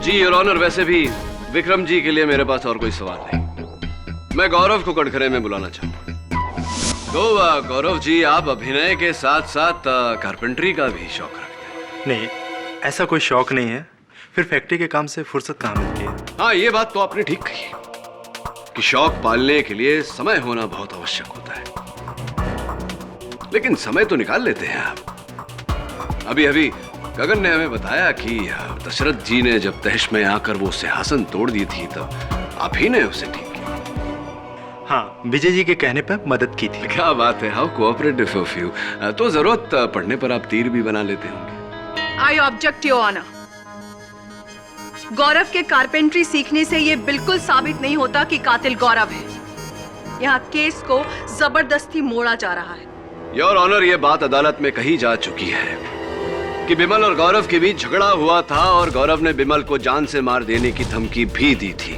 Ji your honour, वैसे भी विक्रम जी के लिए मेरे पास और कोई सवाल नहीं। मैं गौरव को कटघरे में बुलाना चाहूंगा। तो गौरव जी, आप अभिनय के साथ साथ कारपेंटरी का भी शौक रखते हैं? नहीं, ऐसा कोई शौक नहीं है। फिर फैक्ट्री के काम से फुर्सत कहाँ मिलती है। हाँ, ये बात तो आपने ठीक कही कि शौक पालने के लिए समय होना बहुत आवश्यक होता है, लेकिन समय तो निकाल लेते हैं आप। अभी अभी गगन ने हमें बताया कि दशरथ जी ने जब तहश में आकर वो सिंहासन तोड़ दी थी, तब आप ही ने उसे ठीक किया। हाँ, विजय जी के कहने पर मदद की थी। क्या बात है, हाउ कोऑपरेटिव ऑफ यू। तो जरूरत पड़ने पर आप तीर भी बना लेते होंगे। I object your honour. Gaurav के कारपेंट्री सीखने से ये बिल्कुल साबित नहीं होता कि कातिल गौरव है। यहाँ केस को जबरदस्ती मोड़ा जा रहा है। योर ऑनर, ये बात अदालत में कही जा चुकी है कि बिमल और गौरव के बीच झगड़ा हुआ था और गौरव ने बिमल को जान से मार देने की धमकी भी दी थी।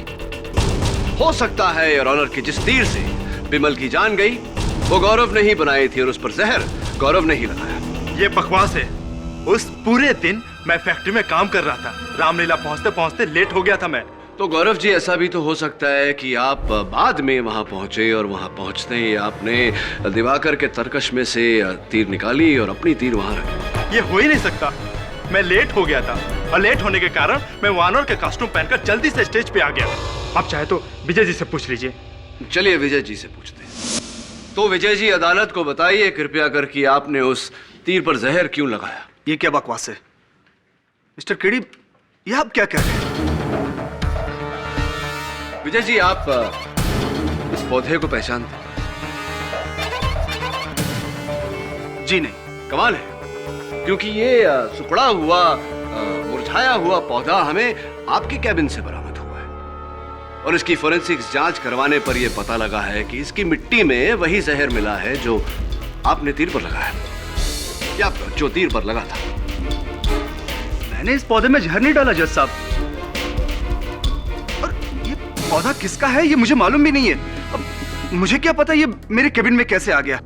हो सकता है योर ऑनर कि जिस तीर से बिमल की जान गई वो गौरव ने ही बनाई थी और उस पर जहर गौरव ने ही लगाया। ये बकवास है। उस पूरे दिन मैं फैक्ट्री में काम कर रहा था। रामलीला पहुंचते पहुंचते लेट हो गया था मैं। तो गौरव जी, ऐसा भी तो हो सकता है कि आप बाद में वहां पहुंचे और वहां पहुंचते ही आपने दिवाकर के तरकश में से तीर निकाली और अपनी तीर वहां रखी। ये हो ही नहीं सकता। मैं लेट हो गया था और लेट होने के कारण मैं वानर के कॉस्ट्यूम पहनकर जल्दी से स्टेज पे आ गया। आप चाहे तो विजय जी से पूछ लीजिए। चलिए विजय जी से पूछते हैं। तो विजय जी, अदालत को बताइए कृपया कर कि आपने उस तीर पर जहर क्यों लगाया। ये क्या बकवास है मिस्टर केडी, ये आप क्या कह रहे हैं? विजय जी, आप इस पौधे को पहचानते हैं? जी नहीं। कमाल है, क्योंकि ये सुखड़ा हुआ मुरझाया हुआ पौधा हमें आपके कैबिन से बरामद हुआ है और इसकी फोरेंसिक्स जांच करवाने पर यह पता लगा है कि इसकी मिट्टी में वही जहर मिला है जो आपने तीर पर लगाया, या जो तीर पर लगा था। मैंने इस पौधे में जहर नहीं डाला जज साहब। और ये पौधा किसका है ये मुझे मालूम भी नहीं है। अब मुझे क्या पता ये मेरे केबिन में कैसे आ गया।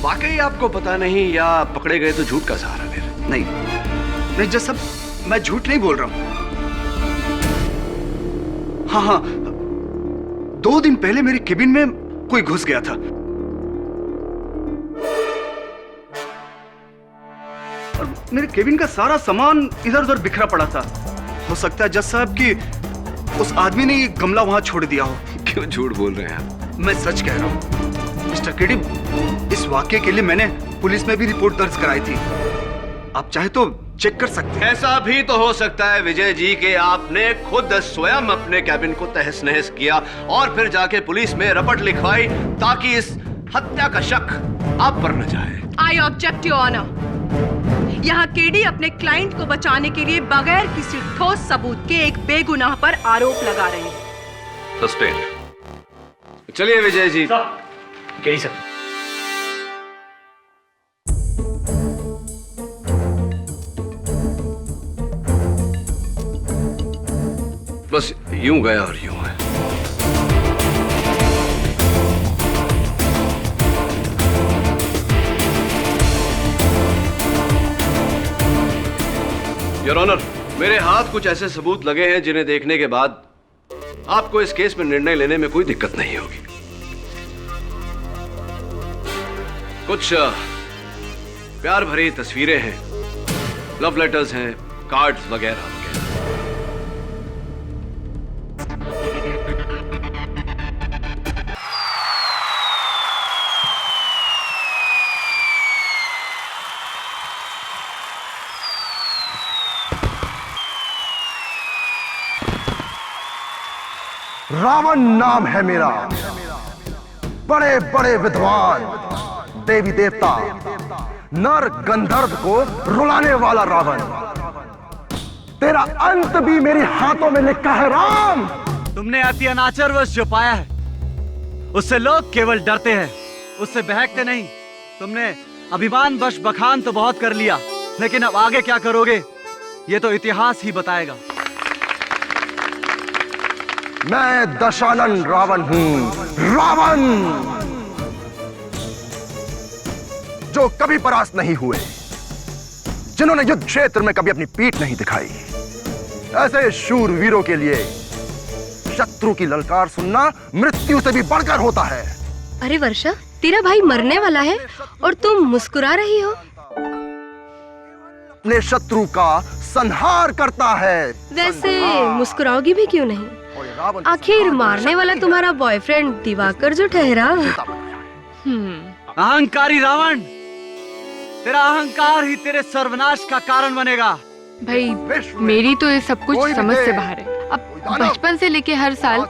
वाकई आपको पता नहीं, या पकड़े गए तो झूठ का सहारा ले रहे? नहीं जज साहब, मैं झूठ नहीं बोल रहा हूं। हाँ, 2 दिन पहले मेरे केबिन में कोई घुस गया था और मेरे केबिन का सारा सामान इधर उधर बिखरा पड़ा था। हो सकता है जज साहब कि उस आदमी ने ये गमला वहां छोड़ दिया हो। क्यों झूठ बोल रहे हैं आप? मैं सच कह रहा हूं मिस्टर केडी। इस वाकये के लिए मैंने पुलिस में भी रिपोर्ट दर्ज कराई थी। आप चाहे तो चेक कर सकते हैं। ऐसा भी तो हो सकता है विजय जी कि आपने खुद स्वयं अपने कैबिन को तहस नहस किया और फिर जाके पुलिस में रपट लिखवाई ताकि इस हत्या का शक आप पर न जाए। I object your honour. यहाँ केडी अपने क्लाइंट को बचाने के लिए बगैर किसी ठोस सबूत के एक बेगुनाह पर आरोप लगा रहे हैं। सस्पेंड। चलिए विजय जी। KD sir. बस यूं गया और यूं है। योर ऑनर, मेरे हाथ कुछ ऐसे सबूत लगे हैं जिन्हें देखने के बाद आपको इस केस में निर्णय लेने में कोई दिक्कत नहीं होगी। कुछ प्यार भरी तस्वीरें हैं, लव लेटर्स हैं, कार्ड्स वगैरह वगैरह। रावण नाम है मेरा। बड़े बड़े विद्वान, देवी देवता, नर गंधर्व को रुलाने वाला रावण। तेरा अंत भी मेरे हाथों में लिखा है राम। तुमने अति अनाचारवश जो पाया है उससे लोग केवल डरते हैं, उससे बहकते नहीं। तुमने अभिमान वश बखान तो बहुत कर लिया, लेकिन अब आगे क्या करोगे ये तो इतिहास ही बताएगा। मैं दशानन रावण हूं, रावण जो कभी परास्त नहीं हुए, जिन्होंने युद्ध क्षेत्र में कभी अपनी पीठ नहीं दिखाई। ऐसे शूरवीरों के लिए शत्रु की ललकार सुनना मृत्यु से भी बढ़कर होता है। अरे वर्षा, तेरा भाई मरने वाला है और तुम मुस्कुरा रही हो। अपने शत्रु का संहार करता है। वैसे मुस्कुराओगी भी क्यों नहीं? आखिर मारने वाला तुम्हारा बॉयफ्रेंड दिवाकर जो ठहरा। अहंकारी रावण, तेरा अहंकार ही तेरे सर्वनाश का कारण बनेगा। भाई मेरी तो ये सब कुछ समझ से बाहर है। अब बचपन से लेके हर साल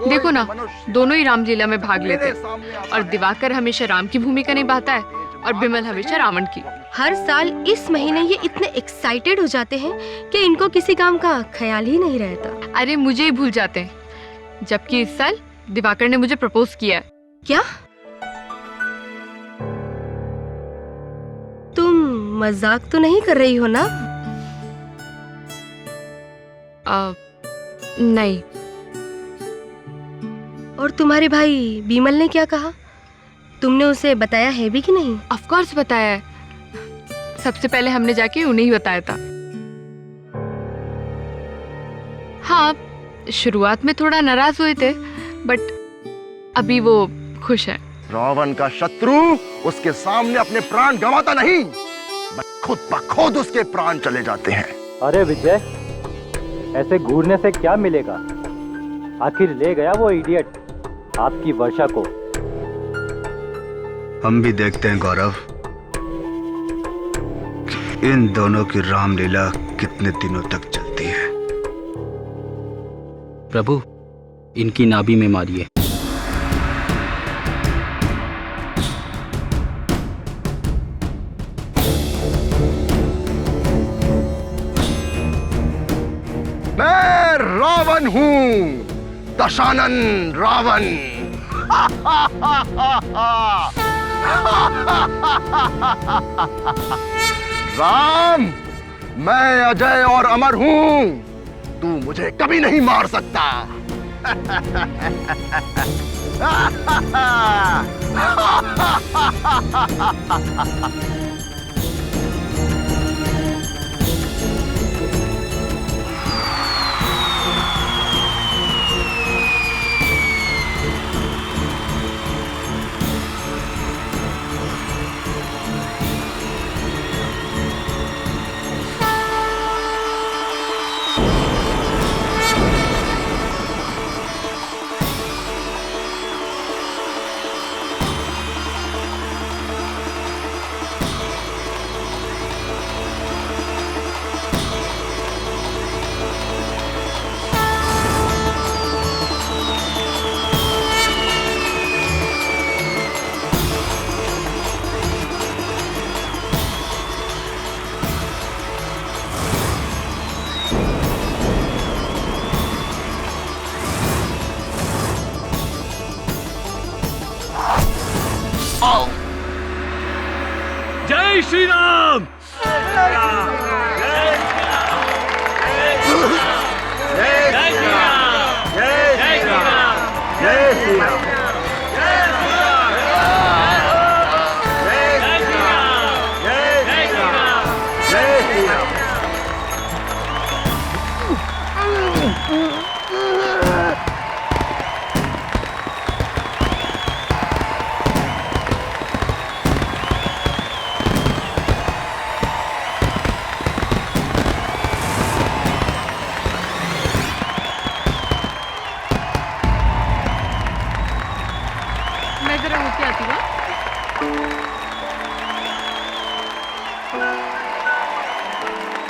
देखो ना, दोनों ही रामलीला में भाग लेते हैं और दिवाकर हमेशा राम की भूमिका निभाता है और बिमल हमेशा रावण की। हर साल इस महीने ये इतने एक्साइटेड हो जाते हैं कि इनको किसी काम का ख्याल ही नहीं रहता। अरे मुझे ही भूल जाते हैं, जबकि इस साल दिवाकर ने मुझे प्रपोज किया है। क्या तुम मजाक तो नहीं कर रही हो ना? नहीं। और तुम्हारे भाई बीमल ने क्या कहा? तुमने उसे बताया है भी कि नहीं? ऑफ कोर्स बताया है। सबसे पहले हमने जाके उन्हें ही बताया था। हाँ, शुरुआत में थोड़ा नाराज हुए थे, बट अभी वो खुश है। रावण का शत्रु उसके सामने अपने प्राण गंवाता नहीं, खुद ब खुद उसके प्राण चले जाते हैं। अरे विजय, ऐसे घूरने से क्या मिलेगा? आखिर ले गया वो इडियट आपकी वर्षा को। हम भी देखते हैं गौरव, इन दोनों की रामलीला कितने दिनों तक चलती है। प्रभु, इनकी नाभि में मारिए। मैं रावण हूँ, दशानन रावण। राम, मैं अजय और अमर हूँ, तू मुझे कभी नहीं मार सकता। जय श्री राम। मैं जरा होके आती हूँ।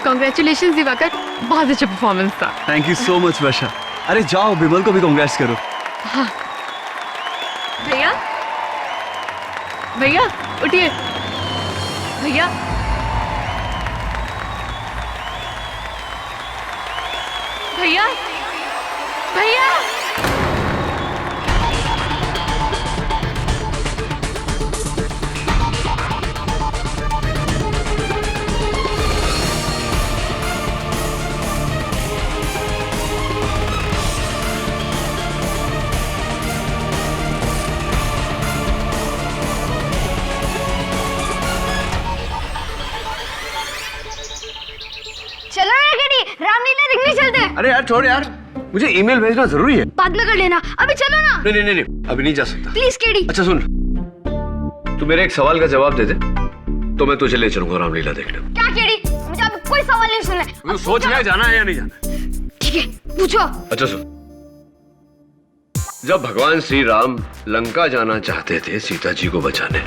कांग्रेचुलेशंस दिवाकर, बहुत अच्छा परफॉर्मेंस था। थैंक यू सो मच वर्षा। अरे जाओ, बिमल को भी कांग्रेट्स करो। हाँ भैया, भैया उठिए। भैया भैया भैया चलो ना केडी, रामलीला देखने चलते हैं। अरे यार छोड़ यार, मुझे ईमेल भेजना जरूरी है। बाद में कर लेना, अभी चलो ना। नहीं नहीं नहीं, नहीं अभी नहीं जा सकता। Please KD. अच्छा सुन, तू मेरे एक सवाल का जवाब दे दे तो मैं तुझे ले चलूंगा रामलीला देखने। क्या केडी? मुझे अब कोई सवाल नहीं सुनना। तू सोच ले जाना है या नहीं जाना। ठीक है, पूछो। अच्छा सुन, जब भगवान श्री राम लंका जाना चाहते थे सीता जी को बचाने,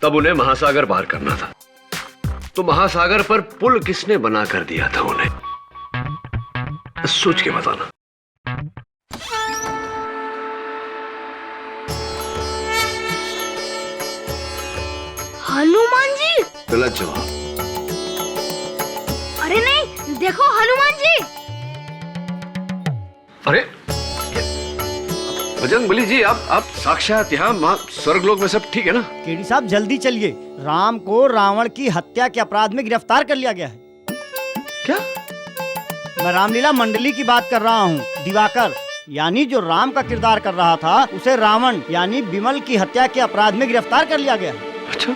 तब उन्हें महासागर पार करना था। तो महासागर पर पुल किसने बना कर दिया था उन्हें? सोच के बताना। हनुमान जी। गलत जवाब। अरे नहीं, देखो हनुमान जी। अरे बजरंगबली जी, आप साक्षात यहाँ स्वर्गलोक में सब ठीक है ना? केडी साहब जल्दी चलिए, राम को रावण की हत्या के अपराध में गिरफ्तार कर लिया गया है। क्या? मैं रामलीला मंडली की बात कर रहा हूँ। दिवाकर यानी जो राम का किरदार कर रहा था, उसे रावण यानी विमल की हत्या के अपराध में गिरफ्तार कर लिया गया है। अच्छा,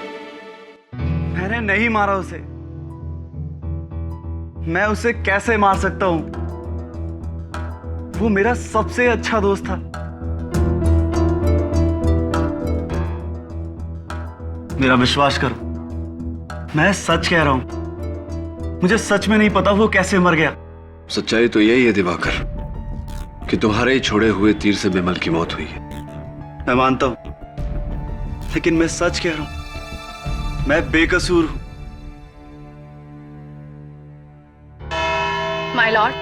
मैंने नहीं मारा उसे। मैं उसे कैसे मार सकता हूँ? वो मेरा सबसे अच्छा दोस्त था। मेरा विश्वास करो, मैं सच कह रहा हूं। मुझे सच में नहीं पता वो कैसे मर गया। सच्चाई तो यही है दिवाकर कि तुम्हारे ही छोड़े हुए तीर से विमल की मौत हुई है। मैं मानता हूं, लेकिन मैं सच कह रहा हूं, मैं बेकसूर हूं। माय लॉर्ड,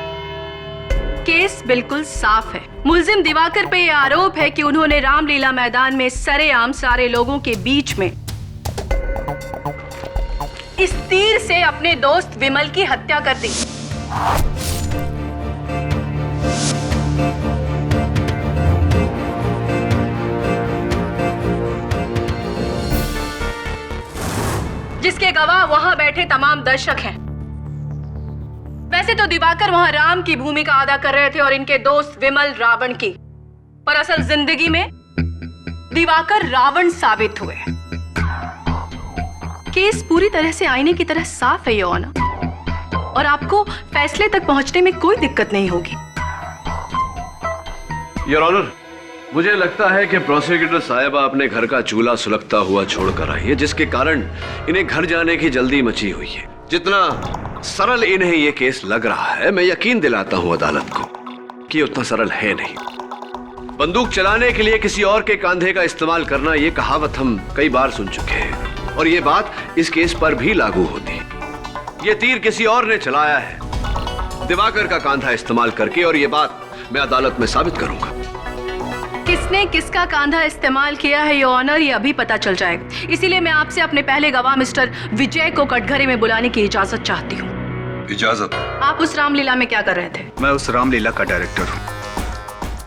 केस बिल्कुल साफ है। मुल्जिम दिवाकर पे यह आरोप है कि उन्होंने रामलीला मैदान में सरेआम सारे लोगों के बीच में इस तीर से अपने दोस्त विमल की हत्या कर दी। जिसके गवाह वहां बैठे तमाम दर्शक हैं। वैसे तो दिवाकर वहां राम की भूमिका अदा कर रहे थे और इनके दोस्त विमल रावण की, पर असल जिंदगी में दिवाकर रावण साबित हुए। केस पूरी तरह से आईने की तरह साफ है योर ऑनर, और आपको फैसले तक पहुंचने में कोई दिक्कत नहीं होगी। योर ऑनर, मुझे लगता है कि प्रोसिक्यूटर साहिबा अपने घर का चूल्हा सुलगता हुआ छोड़कर आई है, जिसके कारण इन्हें घर जाने की जल्दी मची हुई है। जितना सरल इन्हें यह केस लग रहा है, मैं यकीन दिलाता हूं अदालत को कि उतना सरल है नहीं। बंदूक चलाने के लिए किसी और के कंधे का इस्तेमाल करना, यह कहावत हम कई बार सुन चुके हैं, और यह बात इस केस पर भी लागू होती है। यह तीर किसी और ने चलाया है, दिवाकर का कांधा इस्तेमाल करके, और यह बात मैं अदालत में साबित करूंगा। किसने किसका कांधा इस्तेमाल किया है योर ऑनर, ये अभी पता चल जाएगा। इसीलिए मैं आपसे अपने पहले गवाह मिस्टर विजय को कटघरे में बुलाने की इजाजत चाहती हूँ। इजाजत? आप उस रामलीला में क्या कर रहे थे? मैं उस रामलीला का डायरेक्टर हूँ।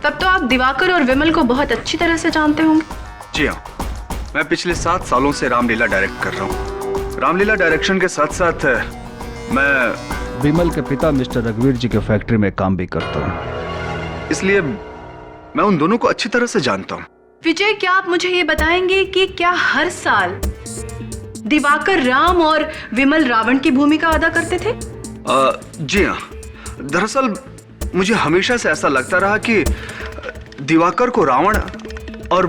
तब तो आप दिवाकर और विमल को बहुत अच्छी तरह से जानते होंगे। जी हाँ, मैं पिछले 7 सालों से रामलीला डायरेक्ट कर रहा हूँ। रामलीला डायरेक्शन के साथ साथ मैं विमल के पिता मिस्टर रघुवीर जी के फैक्ट्री में काम भी करता हूँ, इसलिए मैं उन दोनों को अच्छी तरह से जानता हूँ। विजय, क्या आप मुझे ये बताएंगे कि क्या हर साल दिवाकर राम और विमल रावण की भूमिका अदा करते थे? जी हाँ, दरअसल मुझे हमेशा से ऐसा लगता रहा कि दिवाकर को रावण और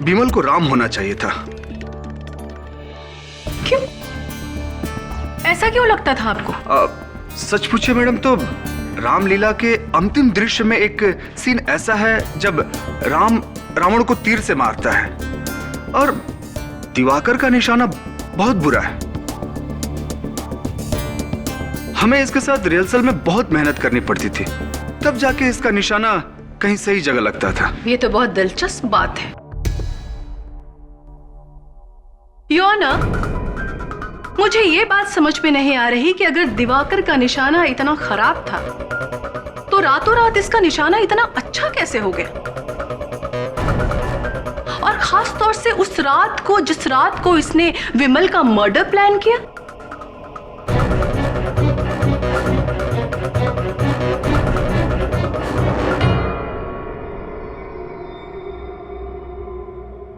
विमल को राम होना चाहिए था। क्यों? ऐसा क्यों लगता था आपको? सच पूछे मैडम तो रामलीला के अंतिम दृश्य में एक सीन ऐसा है जब राम रावण को तीर से मारता है और दिवाकर का निशाना बहुत बुरा है। हमें इसके साथ रिहर्सल में बहुत मेहनत करनी पड़ती थी, तब जाके इसका निशाना कहीं सही जगह लगता था। ये तो बहुत दिलचस्प बात है। योना, मुझे ये बात समझ में नहीं आ रही कि अगर दिवाकर का निशाना इतना खराब था तो रातों रात इसका निशाना इतना अच्छा कैसे हो गया, और खास तौर से उस रात को जिस रात को इसने विमल का मर्डर प्लान किया।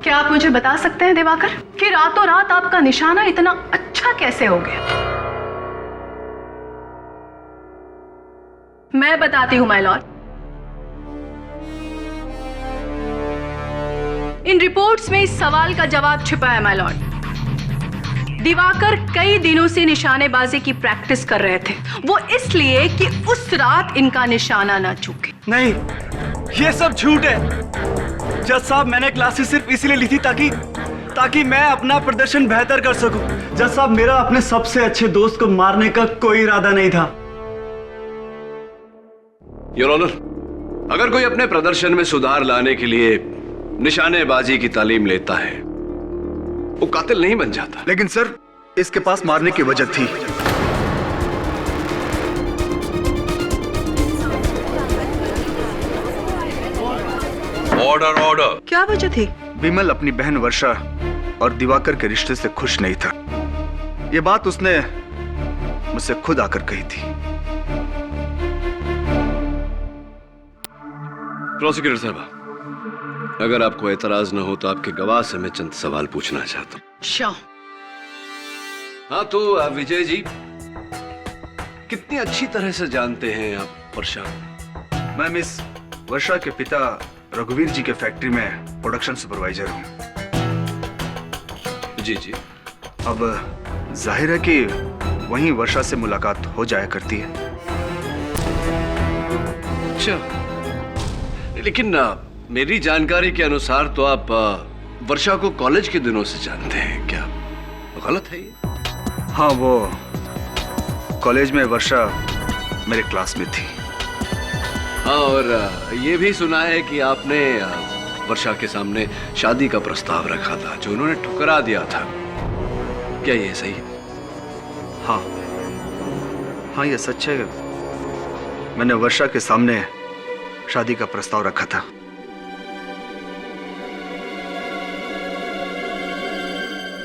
क्या आप मुझे बता सकते हैं दिवाकर कि रातों रात आपका निशाना इतना अच्छा कैसे हो गया? मैं बताती हूं माय लॉर्ड। इन रिपोर्ट्स में इस सवाल का जवाब छिपा है माय लॉर्ड। दिवाकर कई दिनों से निशानेबाजी की प्रैक्टिस कर रहे थे, वो इसलिए कि उस रात इनका निशाना ना चूके। नहीं, ये सब झूठ है। जज साहब, मैंने क्लासेस सिर्फ इसलिए ली थी ताकि मैं अपना प्रदर्शन बेहतर कर सकूं। जज साहब, मेरा अपने सबसे अच्छे दोस्त को मारने का कोई इरादा नहीं था। योर ऑनर, अगर कोई अपने प्रदर्शन में सुधार लाने के लिए निशानेबाजी की तालीम लेता है, वो कातिल नहीं बन जाता। लेकिन सर, इसके पास मारने की वजह थी। Order order. क्या वजह थी? विमल अपनी बहन वर्षा और दिवाकर के रिश्ते से खुश नहीं था। ये बात उसने मुझसे खुद आकर कही थी। प्रोसिक्यूटर साहब, अगर आपको एतराज न हो तो आपके गवाह से मैं चंद सवाल पूछना चाहता हूं। श्योर। हाँ, तो विजय जी, कितनी अच्छी तरह से जानते हैं आप वर्षा? मैं मिस वर्षा के पिता रघुवीर जी के फैक्ट्री में प्रोडक्शन सुपरवाइजर हूँ। जी जी। अब जाहिर है कि वहीं वर्षा से मुलाकात हो जाया करती है। अच्छा, लेकिन मेरी जानकारी के अनुसार तो आप वर्षा को कॉलेज के दिनों से जानते हैं, क्या गलत है ये? हाँ, वो कॉलेज में वर्षा मेरे क्लास में थी। हाँ, और ये भी सुना है कि आपने वर्षा के सामने शादी का प्रस्ताव रखा था, जो उन्होंने ठुकरा दिया था। क्या ये सही है? हाँ हाँ, ये सच है। मैंने वर्षा के सामने शादी का प्रस्ताव रखा था।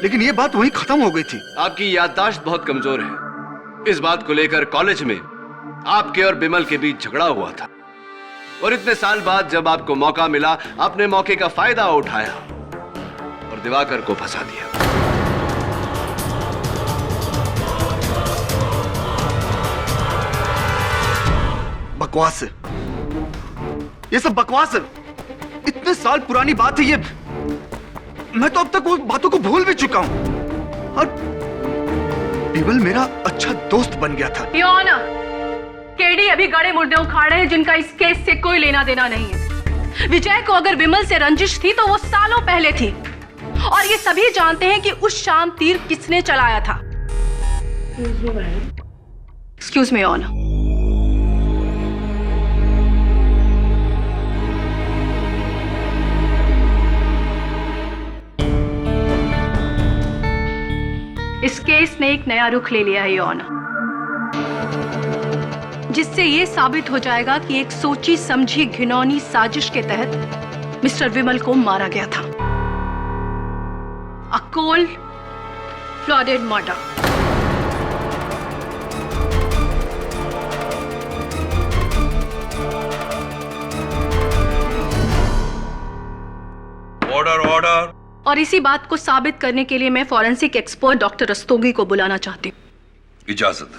लेकिन ये बात वहीं खत्म हो गई थी। आपकी याददाश्त बहुत कमजोर है। इस बात को लेकर कॉलेज में आपके और बिमल के बीच झगड़ा हुआ था, और इतने साल बाद जब आपको मौका मिला, आपने मौके का फायदा उठाया और दिवाकर को फंसा दिया। बकवास है, ये सब बकवास है। इतने साल पुरानी बात है ये। मैं तो अब तक वो बातों को भूल भी चुका हूं। और बिमल मेरा अच्छा दोस्त बन गया था। योर ऑनर, केडी अभी गड़े मुर्दे उखाड़े हैं जिनका इस केस से कोई लेना देना नहीं है। विजय को अगर विमल से रंजिश थी तो वो सालों पहले थी, और ये सभी जानते हैं कि उस शाम तीर किसने चलाया था। Excuse me honour. इस केस ने एक नया रुख ले लिया है योर ऑनर, जिससे यह साबित हो जाएगा कि एक सोची समझी घिनौनी साजिश के तहत मिस्टर विमल को मारा गया था। A cold blooded murder. Order order. और इसी बात को साबित करने के लिए मैं फॉरेंसिक एक्सपर्ट डॉक्टर रस्तोगी को बुलाना चाहती हूँ। इजाजत।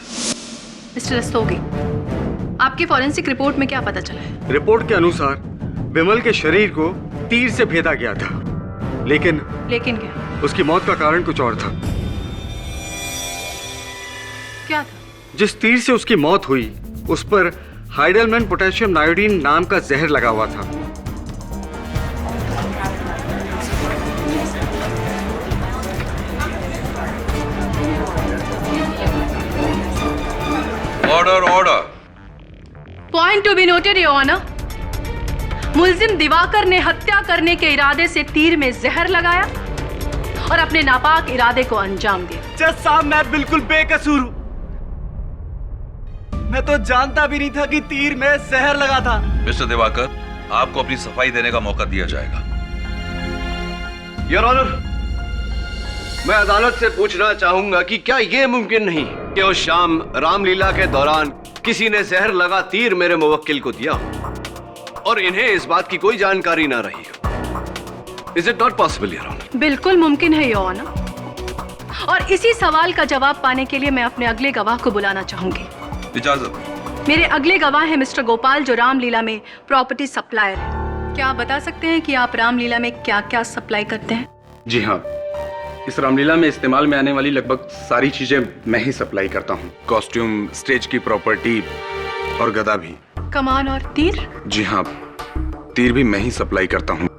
मिस्टर रस्तोगी, आपकी फॉरेंसिक रिपोर्ट में क्या पता चला है? रिपोर्ट के अनुसार विमल के शरीर को तीर से भेदा गया था, लेकिन क्या? उसकी मौत का कारण कुछ और था। क्या था? जिस तीर से उसकी मौत हुई उस पर हाइडेलमैन पोटेशियम नायोडीन नाम का जहर लगा हुआ था। Order order. Point to be noted your honour. मुल्जिम दिवाकर ने हत्या करने के इरादे से तीर में जहर लगाया और अपने नापाक इरादे को अंजाम दिया। जज साहब, मैं बिल्कुल बेकसूर हूं। मैं तो जानता भी नहीं था कि तीर में जहर लगा था। मिस्टर दिवाकर, आपको अपनी सफाई देने का मौका दिया जाएगा। योर ऑनर, मैं अदालत से पूछना चाहूंगा कि क्या यह मुमकिन नहीं कि उस शाम रामलीला के दौरान किसी ने जहर लगा तीर मेरे मुवक्किल को दिया हो और इन्हें इस बात की कोई जानकारी ना रही हो? Is it not possible your honour? बिल्कुल मुमकिन है योर ऑनर, और इसी सवाल का जवाब पाने के लिए मैं अपने अगले गवाह को बुलाना चाहूंगी। इजाजत। मेरे अगले गवाह हैं मिस्टर गोपाल, जो रामलीला में प्रॉपर्टी सप्लायर है। क्या आप बता सकते हैं कि आप रामलीला में क्या क्या सप्लाई करते हैं? जी हाँ, इस रामलीला में इस्तेमाल में आने वाली लगभग सारी चीजें मैं ही सप्लाई करता हूँ। कॉस्ट्यूम, स्टेज की प्रॉपर्टी और गदा भी। कमान और तीर? जी हाँ, तीर भी मैं ही सप्लाई करता हूँ।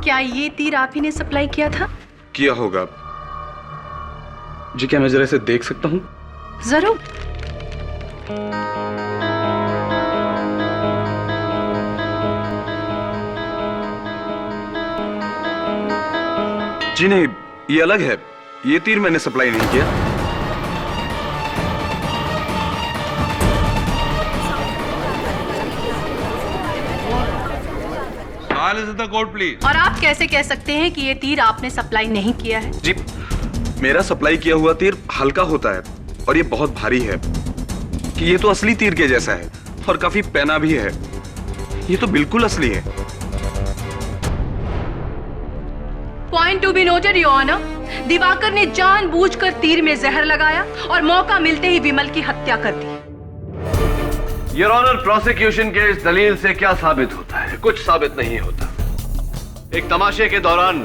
क्या ये तीर आप ही ने सप्लाई किया था? किया होगा जी। क्या मैं जरा इसे देख सकता हूँ? जरूर। जी नहीं, ये अलग है। ये तीर मैंने सप्लाई नहीं किया। Court please. और आप कैसे कह सकते हैं कि ये तीर आपने सप्लाई नहीं किया है? जी, मेरा सप्लाई किया हुआ तीर हल्का होता है और ये बहुत भारी है। कि ये तो असली तीर के जैसा है और काफी पैना भी है। ये तो बिल्कुल असली है। Point to be noted your honour, Diwakar ने जानबूझकर तीर में जहर लगाया और मौका मिलते ही विमल की हत्या कर दी। योर ऑनर, प्रोसिक्यूशन के इस दलील से क्या साबित होता है? कुछ साबित नहीं होता। एक तमाशे के दौरान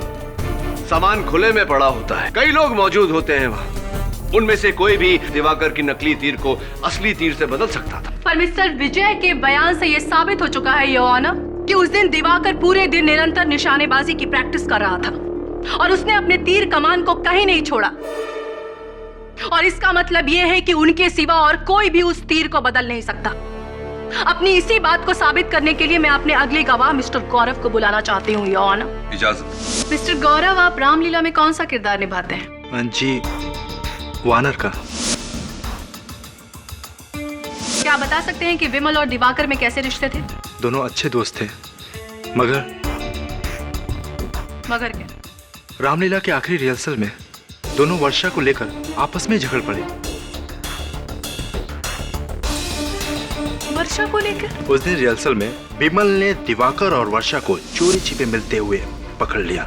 सामान खुले में पड़ा होता है, कई लोग मौजूद होते हैं वहां। उनमें से कोई भी दिवाकर की नकली तीर को असली तीर से बदल सकता था। पर मिस्टर विजय के बयान से यह साबित हो चुका है योर ऑनर कि उस दिन दिवाकर पूरे दिन निरंतर निशानेबाजी की प्रैक्टिस कर रहा था और उसने अपने तीर कमान को कहीं नहीं छोड़ा। और इसका मतलब यह है कि उनके सिवा और कोई भी उस तीर को बदल नहीं सकता। अपनी इसी बात को साबित करने के लिए मैं अपने अगले गवाह मिस्टर गौरव को बुलाना चाहती हूँ योर ऑनर। इजाजत। मिस्टर गौरव, आप रामलीला में कौन सा किरदार निभाते हैं? जी, वानर का। क्या आप बता सकते हैं कि विमल और दिवाकर में कैसे रिश्ते थे? दोनों अच्छे दोस्त थे, मगर क्या? रामलीला के आखिरी रिहर्सल में दोनों वर्षा को लेकर आपस में झगड़ पड़े। वर्षा को लेकर? उस दिन रिहर्सल में विमल ने दिवाकर और वर्षा को चोरी छिपे मिलते हुए पकड़ लिया।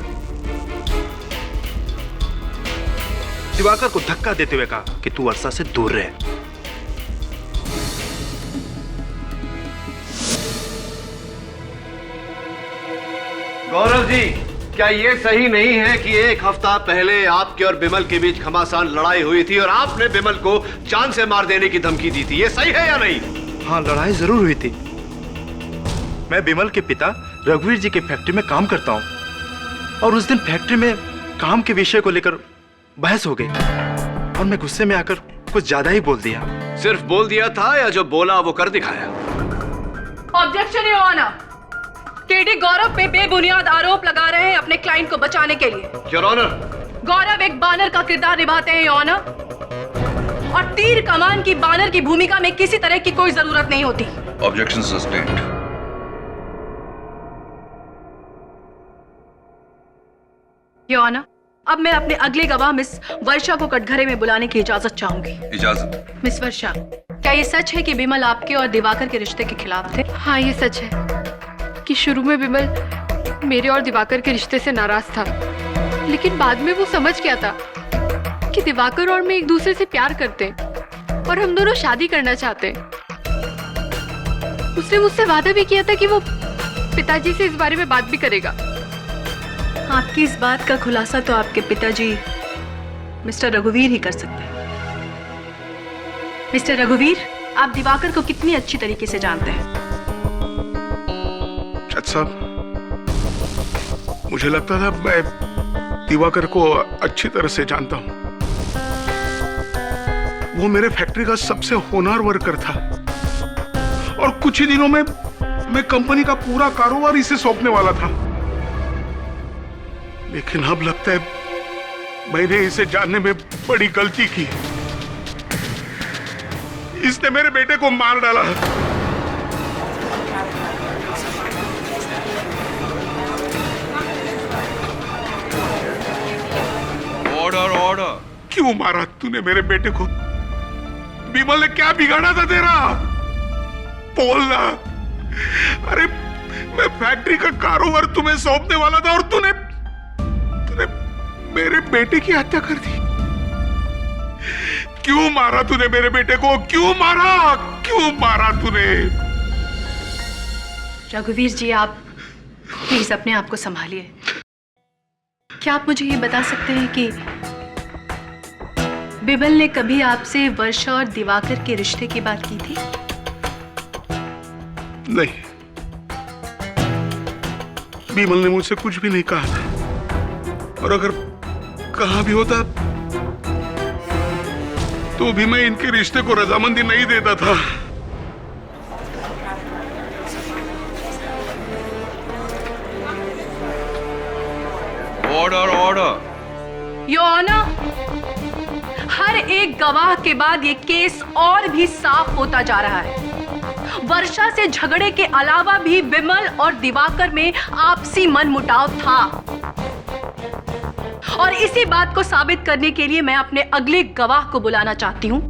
दिवाकर को धक्का देते हुए कहा कि तू वर्षा से दूर रहे। गौरव जी, क्या ये सही नहीं है कि एक हफ्ता पहले आपके और बिमल के बीच घमासान लड़ाई हुई थी और आपने बिमल को जान से मार देने की धमकी दी थी? ये सही है या नहीं? हाँ, लड़ाई जरूर हुई थी। मैं बिमल के पिता रघुवीर जी के फैक्ट्री में काम करता हूँ और उस दिन फैक्ट्री में काम के विषय को लेकर बहस हो गई और मैं गुस्से में आकर कुछ ज्यादा ही बोल दिया। सिर्फ बोल दिया था या जो बोला वो कर दिखाया? Objection your honour. K D Gaurav पे बेबुनियाद आरोप लगा रहे हैं अपने क्लाइंट को बचाने के लिए। योर ऑनर, गौरव एक बानर का किरदार निभाते हैं योर ऑनर, और तीर कमान की बानर की भूमिका में किसी तरह की कोई जरूरत नहीं होती। Objection sustained. योर ऑनर, अब मैं अपने अगले गवाह मिस वर्षा को कटघरे में बुलाने की इजाजत चाहूंगी। इजाजत। मिस वर्षा, क्या ये सच है कि विमल आपके और दिवाकर के रिश्ते के खिलाफ थे? हाँ, ये सच है कि शुरू में विमल मेरे और दिवाकर के रिश्ते से नाराज था, लेकिन बाद में वो समझ गया था कि दिवाकर और मैं एक दूसरे से प्यार करते हैं और हम दोनों शादी करना चाहते हैं। उसने मुझसे वादा भी किया था कि वो पिताजी से इस बारे में बात भी करेगा। आपकी इस बात का खुलासा तो आपके पिताजी मिस्टर रघुवीर ही कर सकते हैं। मिस्टर रघुवीर, आप दिवाकर को कितनी अच्छी तरीके से जानते हैं? जज साहब, मुझे लगता था मैं दिवाकर को अच्छी तरह से जानता हूं। वो मेरे फैक्ट्री का सबसे होनहार वर्कर था और कुछ ही दिनों में मैं कंपनी का पूरा कारोबार इसे सौंपने वाला था। लेकिन अब लगता है मैंने इसे जानने में बड़ी गलती की। इसने मेरे बेटे को मार डाला। Order order. क्यों मारा तूने मेरे बेटे को? विमल ने क्या बिगाड़ा था तेरा? बोलना। अरे मैं फैक्ट्री का कारोबार तुम्हें सौंपने वाला था और तूने मेरे बेटे की हत्या कर दी। क्यों मारा तूने मेरे बेटे को? क्यों मारा तूने? रघुवीर जी, आप प्लीज अपने आप को संभालिए। क्या आप मुझे ये बता सकते हैं कि बिमल ने कभी आपसे वर्षा और दिवाकर के रिश्ते की बात की थी? नहीं, बिमल ने मुझसे कुछ भी नहीं कहा था, और अगर कहा भी होता तो भी मैं इनके रिश्ते को रजामंदी नहीं देता था। Order order. योर ऑनर, हर एक गवाह के बाद ये केस और भी साफ होता जा रहा है। वर्षा से झगड़े के अलावा भी बिमल और दिवाकर में आपसी मनमुटाव था, और इसी बात को साबित करने के लिए मैं अपने अगले गवाह को बुलाना चाहती हूँ,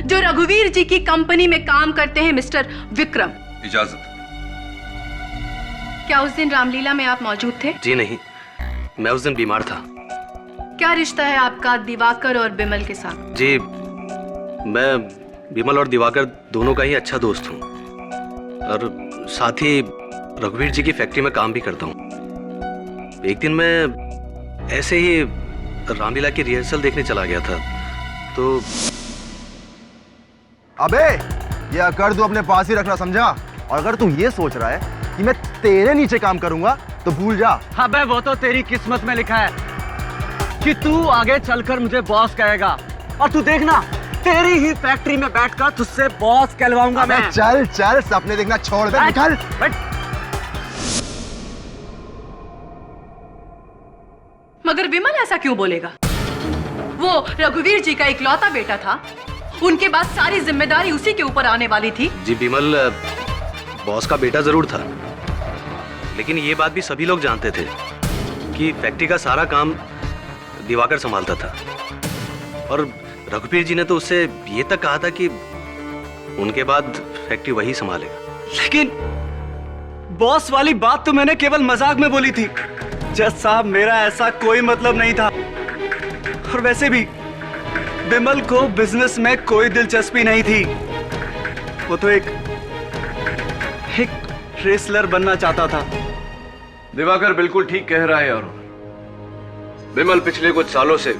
जो रघुवीर जी की कंपनी में काम करते हैं, मिस्टर विक्रम। इजाजत। क्या उस दिन रामलीला में आप मौजूद थे? जी नहीं, मैं उस दिन बीमार था। क्या रिश्ता है आपका दिवाकर और बिमल के साथ? जी, मैं बिमल और दिवाकर दोनों का ही अच्छा दोस्त हूँ, और साथ ही रघुवीर जी की फैक्ट्री में काम भी करता हूँ। एक दिन मैं ऐसे ही रामलीला की रिहर्सल देखने चला गया था, तो अबे ये अकड़ तू अपने पास ही रखना, समझा? और अगर तू ये सोच रहा है कि मैं तेरे नीचे काम करूंगा तो भूल जा। अबे वो तो तेरी किस्मत में लिखा है कि तू आगे चलकर मुझे बॉस कहेगा, और तू देखना तेरी ही फैक्ट्री में बैठकर तुझसे बॉस कहलवाऊंगा मैं। चल चल, सपने देखना छोड़ दे, निकल। मगर विमल ऐसा क्यों बोलेगा? वो रघुवीर जी का इकलौता बेटा था, उनके बाद सारी जिम्मेदारी उसी के ऊपर आने वाली थी। जी, बिमल बॉस का बेटा जरूर था, लेकिन ये बात भी सभी लोग जानते थे कि फैक्ट्री का सारा काम दिवाकर संभालता था, और रघुवीर जी ने तो उससे ये तक कहा था कि उनके बाद फैक्ट्री वही संभालेगा। लेकिन बॉस वाली बात तो मैंने केवल मजाक में बोली थी। जज साहब, मेरा ऐसा कोई मतलब नहीं था, और वैसे भी बिमल को बिजनेस में कोई दिलचस्पी नहीं थी। वो तो एक रेसलर बनना चाहता था। दिवाकर बिल्कुल ठीक कह रहा है, और बिमल पिछले कुछ सालों से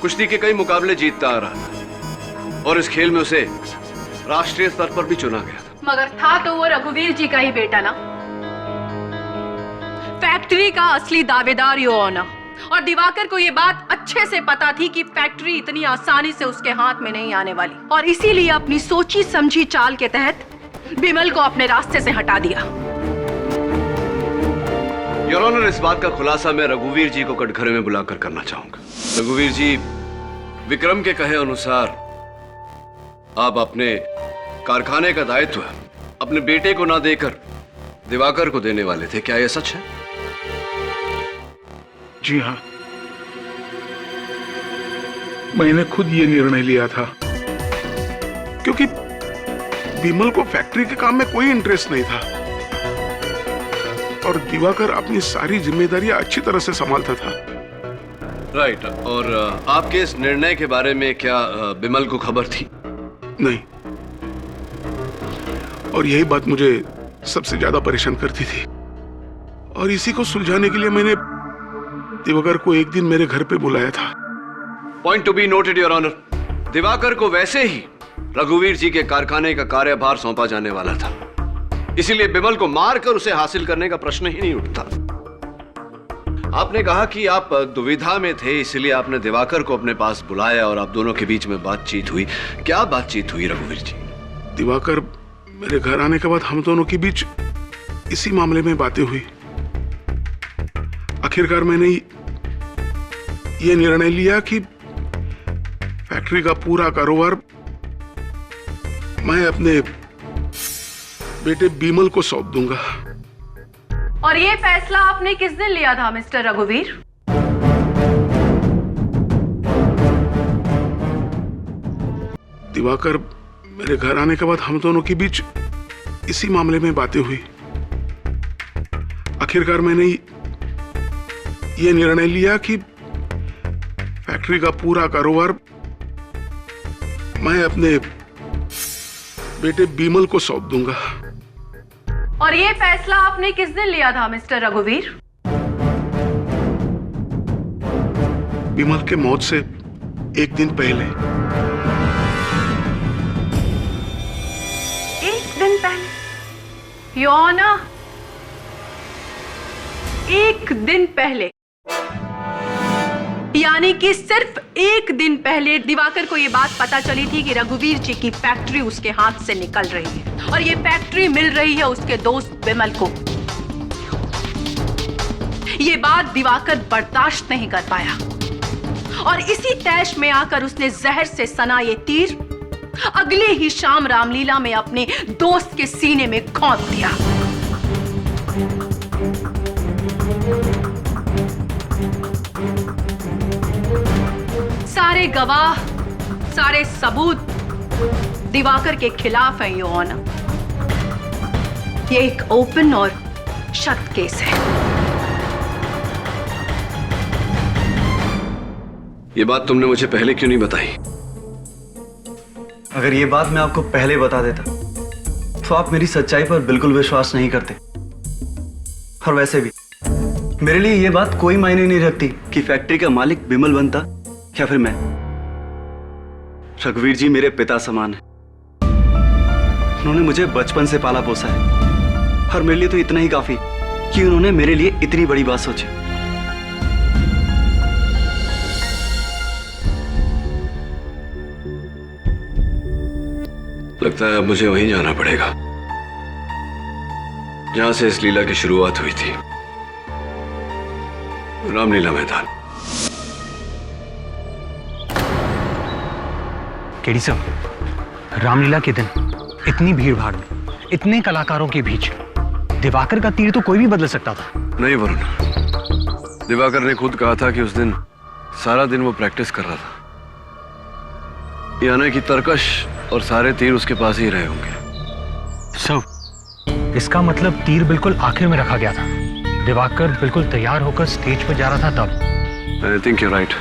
कुश्ती के कई मुकाबले जीतता आ रहा था, और इस खेल में उसे राष्ट्रीय स्तर पर भी चुना गया था। मगर था तो वो रघुवीर जी का ही बेटा ना, फैक्ट्री का असली दावेदार यो ऑनर। और दिवाकर को ये बात अच्छे से पता थी कि फैक्ट्री इतनी आसानी से उसके हाथ में नहीं आने वाली, और इसीलिए अपनी सोची समझी चाल के तहत बिमल को अपने रास्ते से हटा दिया। योर ऑनर, इस बात का खुलासा मैं रघुवीर जी को कटघरे में बुलाकर करना चाहूंगा। रघुवीर जी, विक्रम के कहे अनुसार आप अपने कारखाने का दायित्व अपने बेटे को ना देकर दिवाकर को देने वाले थे, क्या यह सच है? जी हाँ, मैंने खुद ये निर्णय लिया था, क्योंकि बिमल को फैक्ट्री के काम में कोई इंटरेस्ट नहीं था, और दिवाकर अपनी सारी जिम्मेदारियां अच्छी तरह से संभालता था। राइट। और आपके इस निर्णय के बारे में क्या बिमल को खबर थी? नहीं, और यही बात मुझे सबसे ज्यादा परेशान करती थी, और इसी को सुलझाने के लिए मैंने दिवाकर को एक दिन मेरे घर पे बुलाया था। Point to be noted your honour, Diwakar को वैसे ही रघुवीर जी के कारखाने का कार्यभार सौंपा जाने वाला था, इसीलिए बिमल को मारकर उसे हासिल करने का प्रश्न ही नहीं उठता। आपने कहा कि आप दुविधा में थे, इसलिए आपने दिवाकर को अपने पास बुलाया और आप दोनों के बीच में बातचीत हुई। क्या बातचीत हुई रघुवीर जी? दिवाकर मेरे घर आने के बाद हम दोनों के बीच इसी मामले में बातें हुई। आखिरकार मैंने ये निर्णय लिया कि फैक्ट्री का पूरा कारोबार मैं अपने बेटे बिमल को सौंप दूंगा। और ये फैसला आपने किस दिन लिया था मिस्टर रघुवीर? दिवाकर मेरे घर आने के बाद हम दोनों के बीच इसी मामले में बातें हुई। आखिरकार मैंने ये निर्णय लिया कि फैक्ट्री का पूरा कारोबार मैं अपने बेटे बिमल को सौंप दूंगा। और ये फैसला आपने किस दिन लिया था मिस्टर रघुवीर? बिमल के मौत से एक दिन पहले। एक दिन पहले? योर ऑनर, एक दिन पहले, यानी कि सिर्फ एक दिन पहले दिवाकर को यह बात पता चली थी कि रघुवीर जी की फैक्ट्री उसके हाथ से निकल रही है और ये फैक्ट्री मिल रही है उसके दोस्त विमल को। ये बात दिवाकर बर्दाश्त नहीं कर पाया और इसी तैश में आकर उसने जहर से सना ये तीर अगले ही शाम रामलीला में अपने दोस्त के सीने में खोद दिया। सारे गवाह, सारे सबूत दिवाकर के खिलाफ है योर ऑनर। ये एक ओपन और शत केस है। ये बात तुमने मुझे पहले क्यों नहीं बताई? अगर ये बात मैं आपको पहले बता देता तो आप मेरी सच्चाई पर बिल्कुल विश्वास नहीं करते। और वैसे भी मेरे लिए ये बात कोई मायने नहीं रखती कि फैक्ट्री का मालिक बिमल बनता या फिर मैं। रघुवीर जी मेरे पिता समान है। उन्होंने मुझे बचपन से पाला पोसा है और मेरे लिए तो इतना ही काफी कि उन्होंने मेरे लिए इतनी बड़ी बात सोची। लगता है अब मुझे वहीं जाना पड़ेगा जहां से इस लीला की शुरुआत हुई थी, रामलीला मैदान। केडी साहब, रामलीला के दिन इतनी भीड़ भाड़ में, इतने कलाकारों के बीच दिवाकर का तीर तो कोई भी बदल सकता था। नहीं वरुण, दिवाकर ने खुद कहा था कि उस दिन सारा दिन वो प्रैक्टिस कर रहा था, यानी कि तरकश और सारे तीर उसके पास ही रहे होंगे। सर, इसका मतलब तीर बिल्कुल आखिर में रखा गया था। दिवाकर बिल्कुल तैयार होकर स्टेज पर जा रहा था तब। I think you right.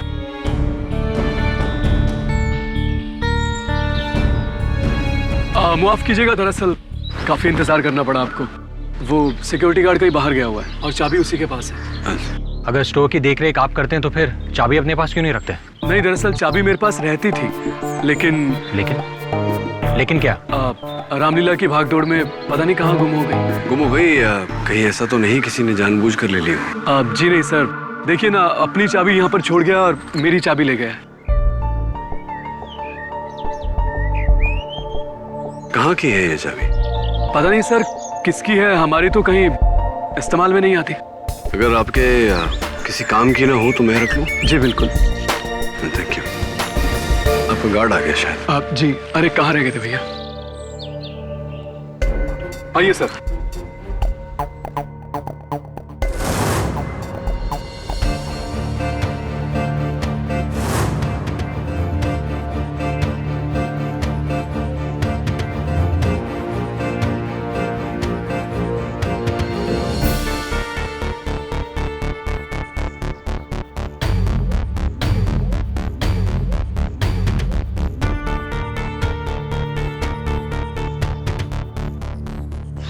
माफ कीजिएगा, दरअसल काफी इंतजार करना पड़ा आपको। वो सिक्योरिटी गार्ड कहीं बाहर गया हुआ है और चाबी उसी के पास है। अगर स्टोर की देखरेख आप करते हैं तो फिर चाबी अपने पास क्यों नहीं रखते? नहीं, दरअसल चाबी मेरे पास रहती थी, लेकिन क्या? रामलीला की भागदौड़ में पता नहीं कहाँ गुम हो गई। गुम हो गई या कहीं ऐसा तो नहीं किसी ने जानबूझकर ले ली हो? जी नहीं सर, देखिए ना, अपनी चाबी यहाँ पर छोड़ गया और मेरी चाबी ले गया। कहाँ की है ये चाबी? पता नहीं सर किसकी है, हमारी तो कहीं इस्तेमाल में नहीं आती। अगर आपके किसी काम की ना हो तो मैं रख लूं? जी बिल्कुल। Thank you. आपका गार्ड आ गया शायद। आप जी, अरे कहाँ रह गए थे भैया? आइए सर।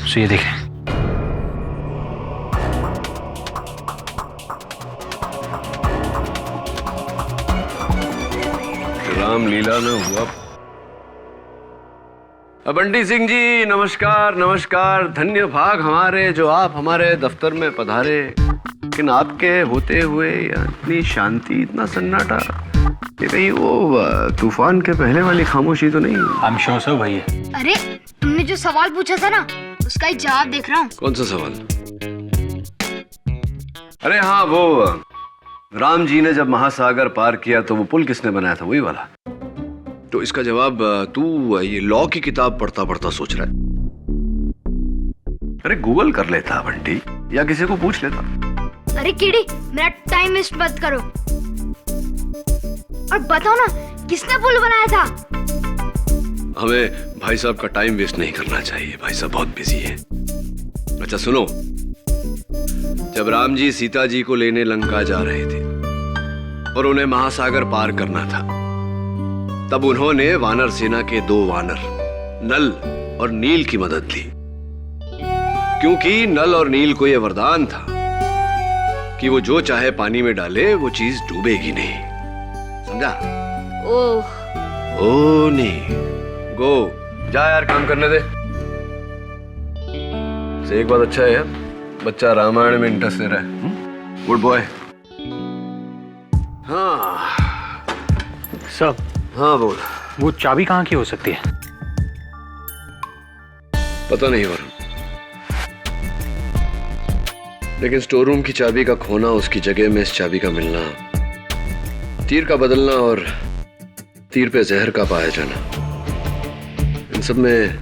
तो ये देखें, रामलीला में हुआ। बंटी सिंह जी नमस्कार। नमस्कार, धन्य भाग हमारे जो आप हमारे दफ्तर में पधारे। लेकिन आपके होते हुए इतनी शांति, इतना सन्नाटा, ये कहीं वो तूफान के पहले वाली खामोशी तो नहीं? I'm sure सर वही है। अरे तुमने जो सवाल पूछा था ना, उसका ही जवाब देख रहा हूँ। कौन सा सवाल? अरे हाँ, वो राम जी ने जब महासागर पार किया तो वो पुल किसने बनाया था, वही वाला? तो इसका जवाब तू ये लॉ की किताब पढ़ता पढ़ता सोच रहा है? अरे गूगल कर लेता बंटी, या किसी को पूछ लेता। अरे कीड़ी, मेरा टाइम वेस्ट मत करो और बताओ ना, किसने पुल बनाया था? हमें भाई साहब का टाइम वेस्ट नहीं करना चाहिए, भाई साहब बहुत बिजी है। अच्छा सुनो, जब राम जी सीता जी को लेने लंका जा रहे थे और उन्हें महासागर पार करना था, तब उन्होंने वानर सेना के 2 वानर नल और नील की मदद ली, क्योंकि नल और नील को यह वरदान था कि वो जो चाहे पानी में डाले वो चीज डूबेगी नहीं। समझा? ओ नहीं, गो जा यार, काम करने दे। से एक बात अच्छा है यार, बच्चा रामायण में इंटरेस्टेड है। Good boy. हाँ सब। हाँ बोल। वो चाबी कहाँ की हो सकती है? पता नहीं वरुण, लेकिन स्टोर रूम की चाबी का खोना, उसकी जगह में इस चाबी का मिलना, तीर का बदलना और तीर पे जहर का पाया जाना, इन सब में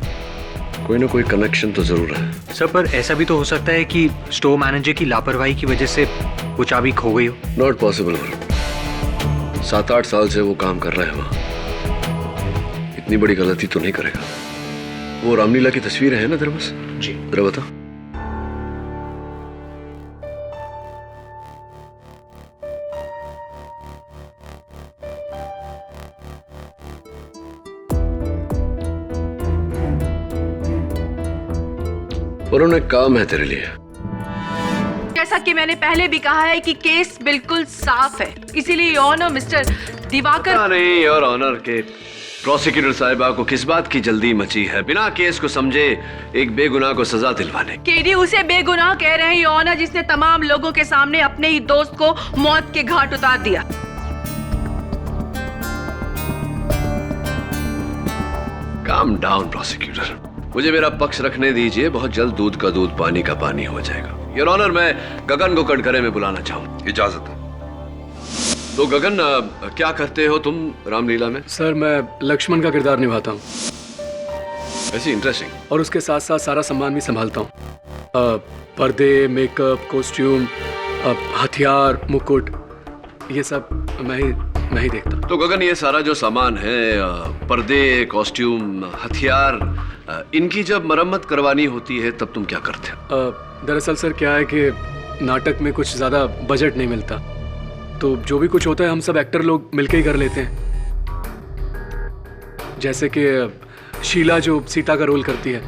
कोई ना कोई कनेक्शन तो जरूर है। सर पर ऐसा भी तो हो सकता है कि स्टोर मैनेजर की लापरवाही की वजह से वो चाबी खो गई हो। नॉट पॉसिबल वरुण, 7-8 साल से वो काम कर रहा है वहां, इतनी बड़ी गलती तो नहीं करेगा। वो रामलीला की तस्वीर है ना तेरे पास? जी। जरा बता। वरुण, एक काम है तेरे लिए। जैसा कि मैंने पहले भी कहा है कि केस बिल्कुल साफ है, इसीलिए ऑनर मिस्टर दिवाकर। नहीं, और ऑनर के प्रोसिक्यूटर साहिबा को किस बात की जल्दी मची है बिना केस को समझे एक बेगुनाह को सजा दिलवाने? केडी उसे बेगुनाह कह रहे हैं ऑनर, जिसने तमाम लोगों के सामने अपने ही दोस्त को मौत के घाट उतार दिया। काम डाउन प्रोसिक्यूटर, मुझे मेरा पक्ष रखने दीजिए। बहुत जल्द दूध का दूध पानी का पानी हो जाएगा। योर ऑनर, मैं गगन को कटघरे में बुलाना चाहूँ। इजाजत है। तो गगन, क्या करते हो तुम रामलीला में? सर मैं लक्ष्मण का किरदार निभाता हूँ। ऐसी इंटरेस्टिंग। और उसके साथ साथ सारा सामान भी संभालता हूँ, पर्दे, मेकअप, कॉस्ट्यूम, हथियार, मुकुट, ये सब मैं ही देखता हूँ। तो गगन, ये सारा जो सामान है, पर्दे, कॉस्ट्यूम, हथियार, इनकी जब मरम्मत करवानी होती है तब तुम क्या करते हो? दरअसल सर क्या है कि नाटक में कुछ ज़्यादा बजट नहीं मिलता, तो जो भी कुछ होता है हम सब एक्टर लोग मिलके ही कर लेते हैं। जैसे कि शीला जो सीता का रोल करती है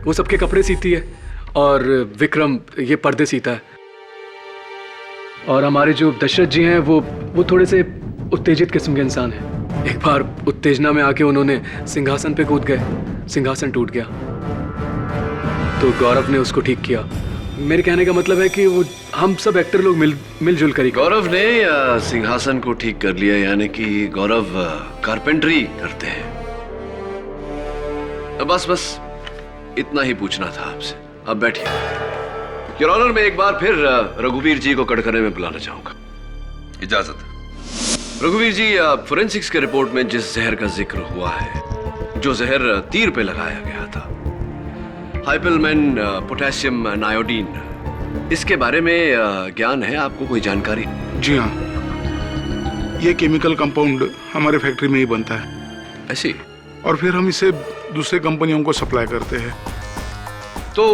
वो सबके कपड़े सीती है, और विक्रम ये पर्दे सीता है, और हमारे जो दशरथ जी हैं वो थोड़े से उत्तेजित किस्म के इंसान हैं। एक बार उत्तेजना में आके उन्होंने सिंहासन पे कूद गए, सिंहासन टूट गया, तो गौरव ने उसको ठीक किया। मेरे कहने का मतलब है कि वो हम सब एक्टर लोग मिलजुल कर ही। गौरव ने सिंहासन को ठीक कर लिया, यानी कि गौरव कारपेंटरी करते हैं। बस इतना ही पूछना था आपसे। अब बैठिए। योर ऑनर, मैं एक बार फिर रघुवीर जी को कटघरे में बुलाना चाहूंगा। इजाजत। रघुवीर जी, फोरेंसिक्स के रिपोर्ट में जिस जहर का जिक्र हुआ है, जो जहर तीर पे लगाया गया था, हाइपलमैन पोटेशियम नायोडीन, इसके बारे में ज्ञान है आपको? कोई जानकारी? जी हाँ, ये केमिकल कंपाउंड हमारे फैक्ट्री में ही बनता है। ऐसी? और फिर हम इसे दूसरे कंपनियों को सप्लाई करते हैं। तो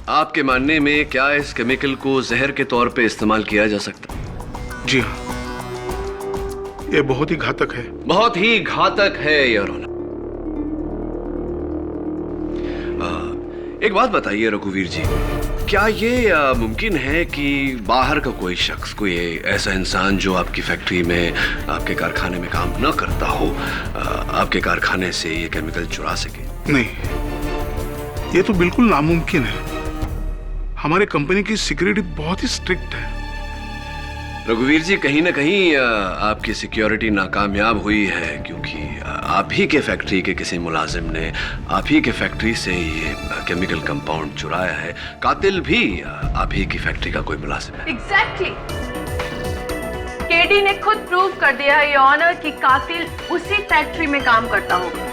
आपके मानने में क्या इस केमिकल को जहर के तौर पे इस्तेमाल किया जा सकता है? जी हाँ, ये बहुत ही घातक है। बहुत ही घातक है योर ऑनर। एक बात बताइए रघुवीर जी, क्या ये मुमकिन है कि बाहर का कोई शख्स, कोई ऐसा इंसान जो आपकी फैक्ट्री में, आपके कारखाने में काम न करता हो, आपके कारखाने से ये केमिकल चुरा सके? नहीं, ये तो बिल्कुल नामुमकिन है। हमारे कंपनी की सिक्योरिटी बहुत ही स्ट्रिक्ट है। रघुवीर जी, कहीं ना कहीं आपकी सिक्योरिटी नाकामयाब हुई है, क्योंकि आप ही के फैक्ट्री के किसी मुलाजिम ने आप ही के फैक्ट्री से ये केमिकल कंपाउंड चुराया है। कातिल भी आप ही की फैक्ट्री का कोई मुलाजिम है। एग्जैक्टली। केडी ने खुद प्रूव कर दिया है योर ऑनर कि कातिल उसी फैक्ट्री में काम करता होगा।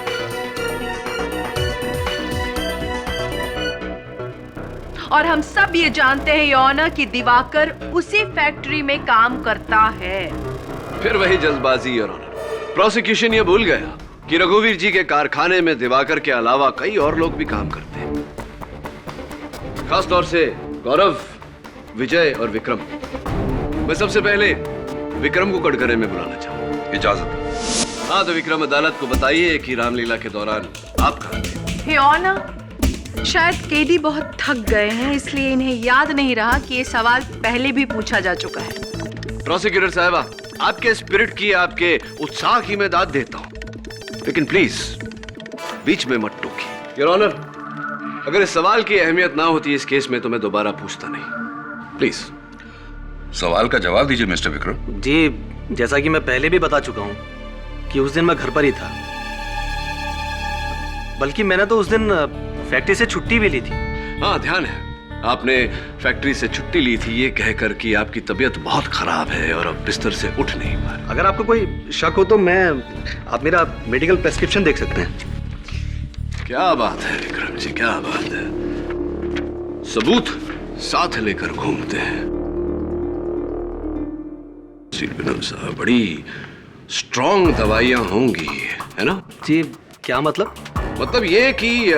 और हम सब ये जानते हैं योर ऑनर कि दिवाकर उसी फैक्ट्री में काम करता है। फिर वही जल्दबाजी योर ऑनर। प्रोसिक्यूशन ये भूल गया कि रघुवीर जी के कारखाने में दिवाकर के अलावा कई और लोग भी काम करते हैं, खास तौर से गौरव, विजय और विक्रम। मैं सबसे पहले विक्रम को कटघरे में बुलाना चाहूंगा। इजाजत। हाँ तो विक्रम, अदालत को बताइए कि रामलीला के दौरान आप कहाँ थे? योर ऑनर, शायद केडी बहुत थक गए हैं, इसलिए इन्हें याद नहीं रहा कि ये सवाल पहले भी पूछा जा चुका है। प्रोसिक्यूटर साहबा, आपके स्पिरिट की, आपके उत्साह की मैं दाद देता हूँ, लेकिन प्लीज बीच में मत टोकिए। योर ऑनर, अगर इस सवाल की अहमियत ना होती इस केस में तो मैं दोबारा पूछता नहीं। प्लीज सवाल का जवाब दीजिए मिस्टर विक्रम। जी, जैसा कि मैं पहले भी बता चुका हूँ कि उस दिन मैं घर पर ही था, बल्कि मैंने तो उस दिन फैक्ट्री से छुट्टी भी ली थी। हाँ, ध्यान है, आपने फैक्ट्री से छुट्टी ली थी ये कहकर कि आपकी तबीयत बहुत खराब है और अब बिस्तर से उठ नहीं पा रहे। अगर आपको कोई शक हो तो आप मेरा मेडिकल प्रेस्क्रिप्शन देख सकते हैं। क्या बात है विक्रम जी, क्या बात है, सबूत साथ लेकर घूमते हैं। साहब, बड़ी स्ट्रॉन्ग दवाइयां होंगी, है ना? जी, क्या मतलब? मतलब ये कि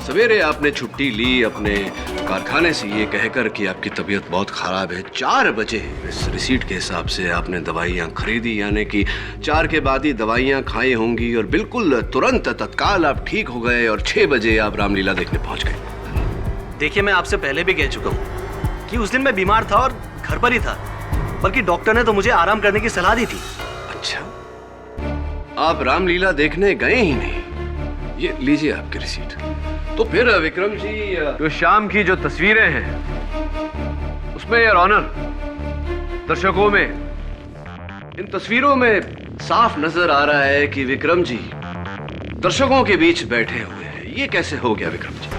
सवेरे आपने छुट्टी ली अपने कारखाने से ये कहकर कि आपकी तबीयत बहुत खराब है। 4 बजे इस रिसीट के हिसाब से आपने दवाइयाँ खरीदी, यानी कि 4 के बाद ही दवाइयाँ खाई होंगी और बिल्कुल तुरंत तत्काल आप ठीक हो गए और 6 बजे आप रामलीला देखने पहुंच गए। देखिए, मैं आपसे पहले भी कह चुका हूँ कि उस दिन मैं बीमार था और घर पर ही था, बल्कि डॉक्टर ने तो मुझे आराम करने की सलाह दी थी। अच्छा, आप रामलीला देखने गए ही नहीं? ये लीजिए आपकी रिसीट। तो फिर विक्रम जी, जो शाम की जो तस्वीरें हैं उसमें योर ऑनर, दर्शकों में इन तस्वीरों में साफ नजर आ रहा है कि विक्रम जी दर्शकों के बीच बैठे हुए हैं। ये कैसे हो गया विक्रम जी?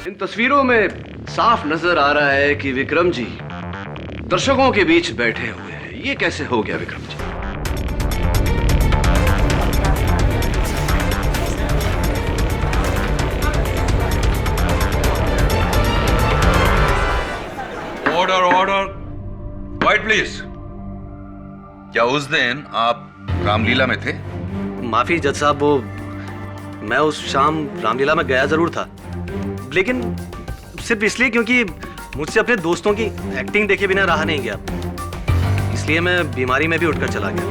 इन तस्वीरों में साफ नजर आ रहा है कि विक्रम जी दर्शकों के बीच बैठे हुए हैं। ये कैसे हो गया Vikram ji? Order order, quiet please. क्या उस दिन आप रामलीला में थे? माफी जज साहब, वो मैं उस शाम रामलीला में गया जरूर था, लेकिन सिर्फ इसलिए क्योंकि मुझसे अपने दोस्तों की एक्टिंग देखे बिना रहा नहीं गया, इसलिए मैं बीमारी में भी उठकर चला गया।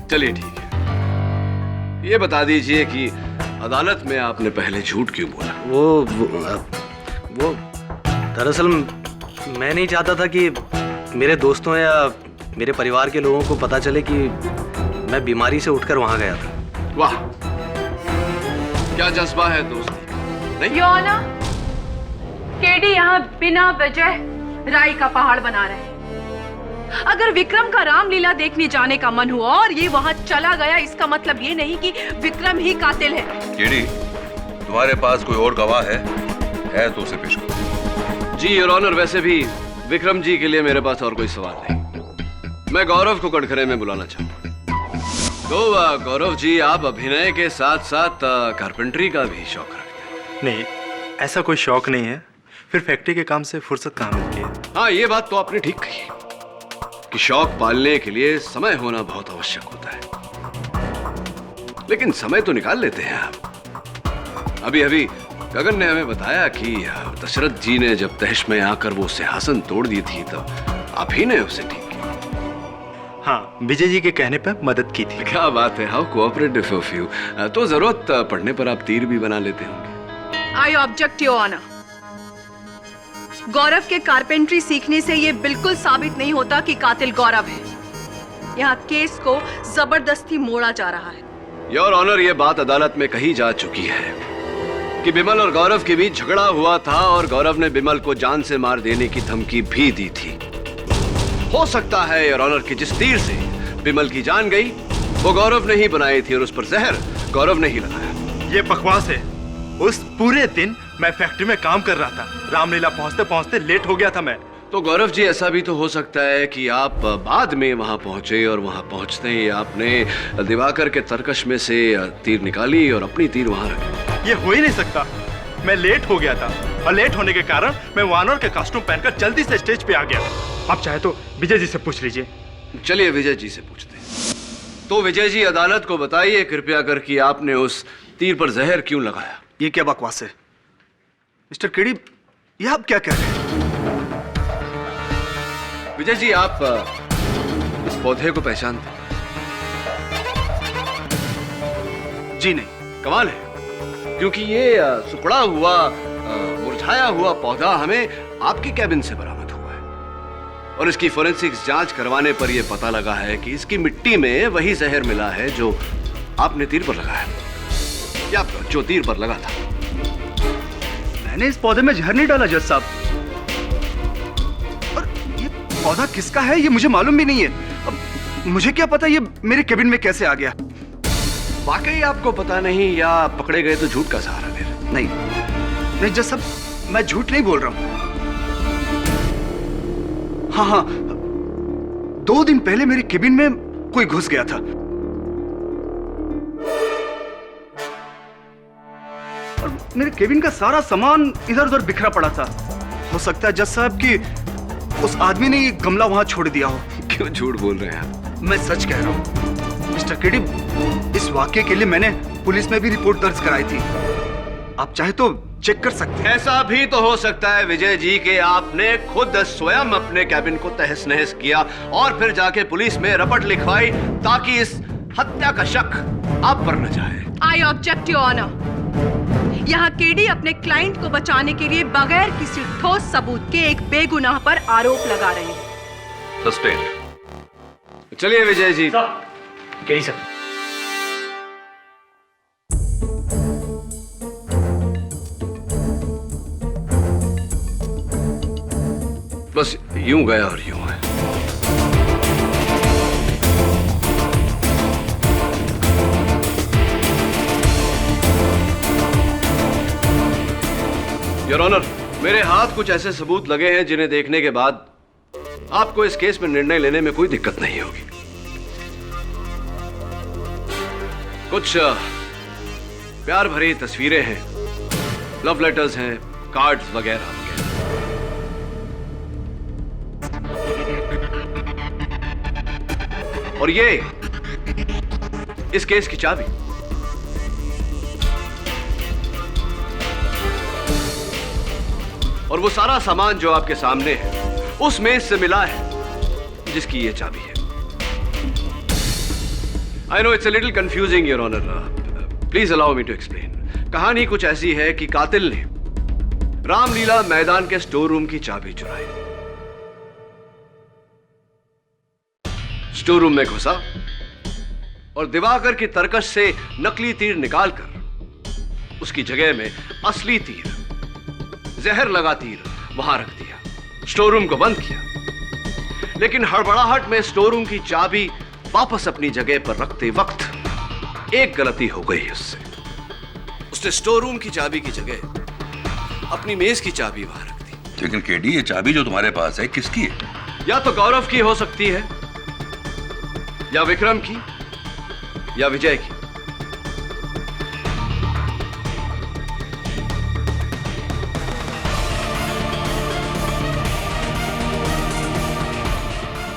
चलिए ठीक है, ये बता दीजिए कि अदालत में आपने पहले झूठ क्यों बोला? वो दरअसल मैं नहीं चाहता था कि मेरे दोस्तों या मेरे परिवार के लोगों को पता चले कि मैं बीमारी से उठकर वहां गया था। वाह, क्या जज्बा है दोस्ती। योर ऑनर, केडी यहाँ बिना वजह राई का पहाड़ बना रहे हैं। अगर विक्रम का रामलीला देखने जाने का मन हुआ और ये वहाँ चला गया, इसका मतलब ये नहीं कि विक्रम ही कातिल है। केडी, तुम्हारे पास कोई और गवाह है तो उसे पेश करो। जी योर ऑनर, वैसे भी विक्रम जी के लिए मेरे पास और कोई सवाल नहीं। मैं गौरव को कटघरे में बुलाना चाहूंगा। तो गौरव जी, आप अभिनय के साथ साथ कारपेंटरी का भी शौक रखते हैं? नहीं, ऐसा कोई शौक नहीं है, फिर फैक्ट्री के काम से फुर्सत कहाँ मिलती है। हाँ, ये बात तो आपने ठीक कही कि शौक पालने के लिए समय होना बहुत आवश्यक होता है, लेकिन समय तो निकाल लेते हैं आप। अभी अभी गगन ने हमें बताया कि दशरथ जी ने जब तहश में आकर वो सिंहासन तोड़ दी थी तब आप ही ने उसे ठीक किया। हाँ, विजय जी के कहने पर मदद की थी। क्या बात है, हाउ कोऑपरेटिव ऑफ यू। तो जरूरत पड़ने पर आप तीर भी बना लेते होंगे। I object your honour. Gaurav के कारपेंट्री सीखने से ये बिल्कुल साबित नहीं होता कि कातिल गौरव है। यहाँ केस को जबरदस्ती मोड़ा जा रहा है। योर ऑनर, ये बात अदालत में कही जा चुकी है कि बिमल और गौरव के बीच झगड़ा हुआ था और गौरव ने बिमल को जान से मार देने की धमकी भी दी थी। हो सकता है योर ऑनर कि जिस तीर से बिमल की जान गई वो गौरव ने ही बनाई थी और उस पर जहर गौरव ने ही लगाया। ये बकवास है। उस पूरे दिन मैं फैक्ट्री में काम कर रहा था। रामलीला पहुंचते पहुंचते लेट हो गया था मैं। तो गौरव जी, ऐसा भी तो हो सकता है कि आप बाद में वहां पहुंचे और वहां पहुंचते ही आपने दिवाकर के तरकश में से तीर निकाली और अपनी तीर वहां रखी। ये हो ही नहीं सकता। मैं लेट हो गया था और लेट होने के कारण मैं वानर के कॉस्ट्यूम पहनकर जल्दी से स्टेज पे आ गया। आप चाहे तो विजय जी से पूछ लीजिए। चलिए विजय जी से पूछते हैं। तो विजय जी, अदालत को बताइए कृपया कर कि आपने उस तीर पर जहर क्यों लगाया। ये क्या बकवास है? मिस्टर केडी, ये आप क्या कह रहे हैं? विजय जी, आप इस पौधे को पहचानते हैं? जी नहीं। कमाल है, क्योंकि ये सुखड़ा हुआ मुरझाया हुआ पौधा हमें आपके कैबिन से बरामद हुआ है और इसकी फोरेंसिक्स जांच करवाने पर यह पता लगा है कि इसकी मिट्टी में वही जहर मिला है जो आपने तीर पर लगाया, या जो तीर पर लगा था। मैंने इस पौधे में जहर नहीं डाला जज साहब। और ये पौधा किसका है ये मुझे मालूम भी नहीं है। अब मुझे क्या पता ये मेरे कैबिन में कैसे आ गया। वाकई आपको पता नहीं, या पकड़े गए तो झूठ का सहारा ले रहे? नहीं नहीं जज साहब, मैं झूठ नहीं बोल रहा हूं। हाँ, 2 दिन पहले मेरे केबिन में कोई घुस गया था और मेरे केबिन का सारा सामान इधर उधर बिखरा पड़ा था। हो सकता है जज साहब कि उस आदमी ने ये गमला वहां छोड़ दिया हो। क्यों झूठ बोल रहे हैं आप? मैं सच कह रहा हूं मिस्टर केडी। इस वाकये के लिए मैंने पुलिस में भी रिपोर्ट दर्ज कराई थी, आप चाहे तो चेक कर सकते हैं। ऐसा भी तो हो सकता है विजय जी कि आपने खुद स्वयं अपने कैबिन को तहस नहस किया और फिर जाके पुलिस में रपट लिखवाई ताकि इस हत्या का शक आप पर न जाए। I object your honour. यहाँ केडी अपने क्लाइंट को बचाने के लिए बगैर किसी ठोस सबूत के एक बेगुनाह पर आरोप लगा रहे हैं। सस्पेंड। चलिए विजय जी। KD sir. बस यूं गया और यूं है। योर ऑनर, मेरे हाथ कुछ ऐसे सबूत लगे हैं जिन्हें देखने के बाद आपको इस केस में निर्णय लेने में कोई दिक्कत नहीं होगी। कुछ प्यार भरी तस्वीरें हैं, लव लेटर्स हैं, कार्ड्स वगैरह वगैरह। और ये इस केस की चाबी। और वो सारा सामान जो आपके सामने है उस मेज से मिला है जिसकी ये चाबी है। I know it's a little confusing your honour, please allow me to explain. कहानी कुछ ऐसी है कि कातिल ने रामलीला मैदान के स्टोर रूम की चाबी चुराई, स्टोर रूम में घुसा और दिवाकर की तरकश से नकली तीर निकालकर उसकी जगह में असली तीर, जहर लगा तीर वहां रख दिया, स्टोर रूम को बंद किया। लेकिन हड़बड़ाहट में स्टोर रूम की चाबी वापस अपनी जगह पर रखते वक्त एक गलती हो गई उससे। उसने स्टोर रूम की चाबी की जगह अपनी मेज की चाबी वहां रख दी। लेकिन केडी, ये चाबी जो तुम्हारे पास है किसकी है? या तो गौरव की हो सकती है, या विक्रम की, या विजय की।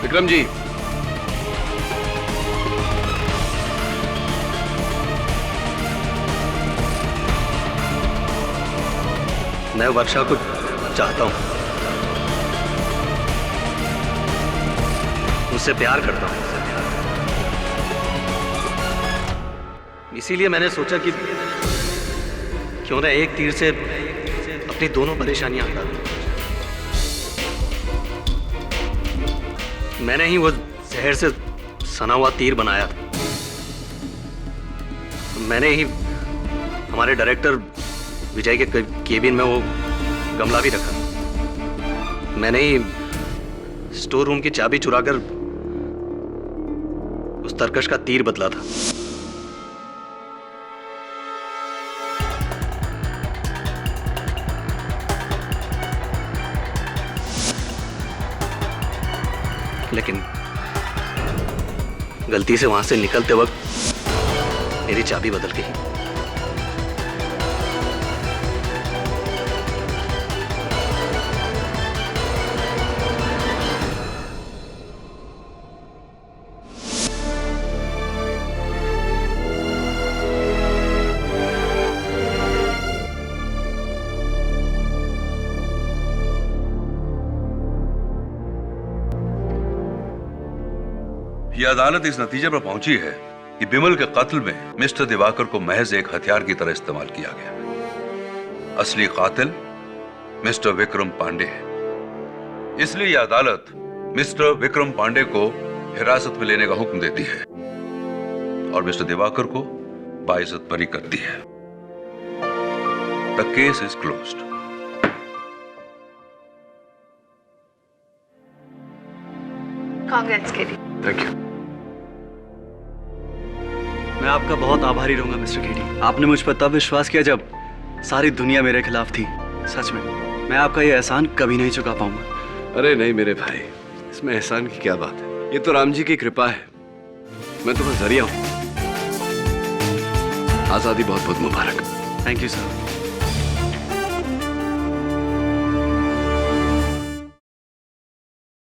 विक्रम जी, मैं वर्षा को चाहता हूं, उससे प्यार करता हूं। इसीलिए मैंने सोचा कि क्यों ना एक तीर से अपनी दोनों परेशानियां हटा दूं। मैंने ही वो जहर से सना हुआ तीर बनाया था। मैंने ही हमारे डायरेक्टर विजय के केबिन में वो गमला भी रखा। मैंने ही स्टोर रूम की चाबी चुराकर उस तरकश का तीर बदला था। लेकिन गलती से वहां से निकलते वक्त मेरी चाबी बदल गई। यह अदालत इस नतीजे पर पहुंची है कि बिमल के कत्ल में मिस्टर दिवाकर को महज एक हथियार की तरह इस्तेमाल किया गया। असली कातिल मिस्टर विक्रम पांडे है। इसलिए यह अदालत मिस्टर विक्रम पांडे को हिरासत में लेने का हुक्म देती है और मिस्टर दिवाकर को बाइज्जत बरी करती है। The case is closed. Congress के लिए। Thank you. मैं आपका बहुत आभारी रहूंगा मिस्टर केडी। आपने मुझ पर तब विश्वास किया जब सारी दुनिया मेरे खिलाफ थी। सच में मैं आपका ये एहसान कभी नहीं चुका पाऊंगा। अरे नहीं मेरे भाई, इसमें एहसान की क्या बात है। ये तो राम जी की कृपा है। मैं तुम्हारा जरिया हूं। आजादी बहुत बहुत मुबारक। Thank you sir.